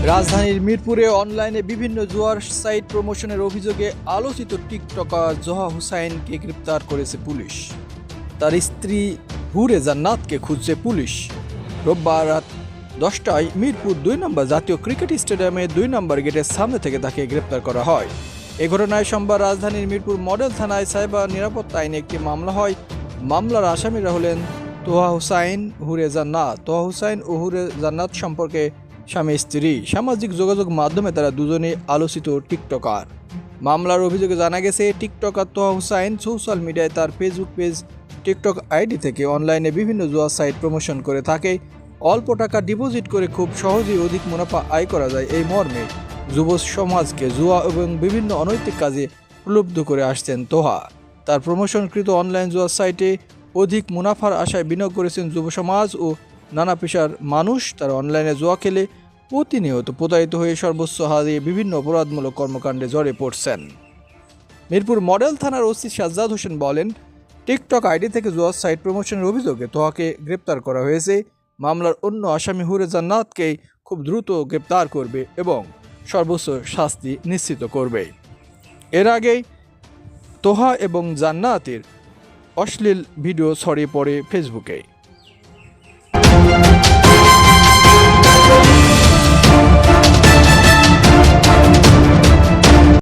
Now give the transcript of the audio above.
রাজধানীর মিরপুরে অনলাইনে বিভিন্ন জুয়ার সাইট প্রমোশনের অভিযোগে আলোচিত টিকটকার জোহা হুসাইনকে গ্রেপ্তার করেছে পুলিশ। তার স্ত্রী হুরে জান্নাতকে খুঁজছে পুলিশ। রোববার রাত 10টায় মিরপুর 2 নম্বর জাতীয় ক্রিকেট স্টেডিয়ামে 2 নম্বর গেটের সামনে থেকে তাকে গ্রেপ্তার করা হয়। এ ঘটনায় সোমবার রাজধানীর মিরপুর মডেল থানায় সাইবার নিরাপত্তা আইনে একটি মামলা হয়। মামলার আসামিরা হলেন তোহা হুসাইন, হুরে জান্নাত। তোহা হুসাইন ও হুরে জান্নাত সম্পর্কে স্বামী স্ত্রী। সামাজিক যোগাযোগ মাধ্যমে তারা দুজনেই আলোচিত টিকটকার। মামলার অভিযোগে জানা গেছে, টিকটকার তোহা হুসাইন সোশ্যাল মিডিয়ায় তার ফেসবুক পেজ, টিকটক আইডি থেকে অনলাইনে বিভিন্ন জুয়া সাইট প্রমোশন করে থাকে। অল্প টাকা ডিপোজিট করে খুব সহজেই অধিক মুনাফা আয় করা যায়, এই মর্মে যুব সমাজকে জুয়া এবং বিভিন্ন অনৈতিক কাজে প্রলুব্ধ করে আসছেন তোহা। তার প্রমোশনকৃত অনলাইন জুয়া সাইটে অধিক মুনাফার আশায় বিনিয়োগ করেছেন যুব সমাজ ও নানা পেশার মানুষ। তারা অনলাইনে জুয়া খেলে প্রতিনিয়ত প্রতারিত হয়ে সর্বোচ্চ হারিয়ে বিভিন্ন অপরাধমূলক কর্মকাণ্ডে জড়িয়ে পড়ছেন। মিরপুর মডেল থানার ওসি সাজ্জাদ হোসেন বলেন, টিকটক আইডি থেকে জুয়া সাইট প্রমোশনের অভিযোগে তোহাকে গ্রেপ্তার করা হয়েছে। মামলার অন্য আসামি হুরে জান্নাতকে খুব দ্রুত গ্রেপ্তার করবে এবং সর্বোচ্চ শাস্তি নিশ্চিত করবে। এর আগেই তোহা এবং জান্নাতের অশ্লীল ভিডিও ছড়িয়ে পড়ে ফেসবুকে।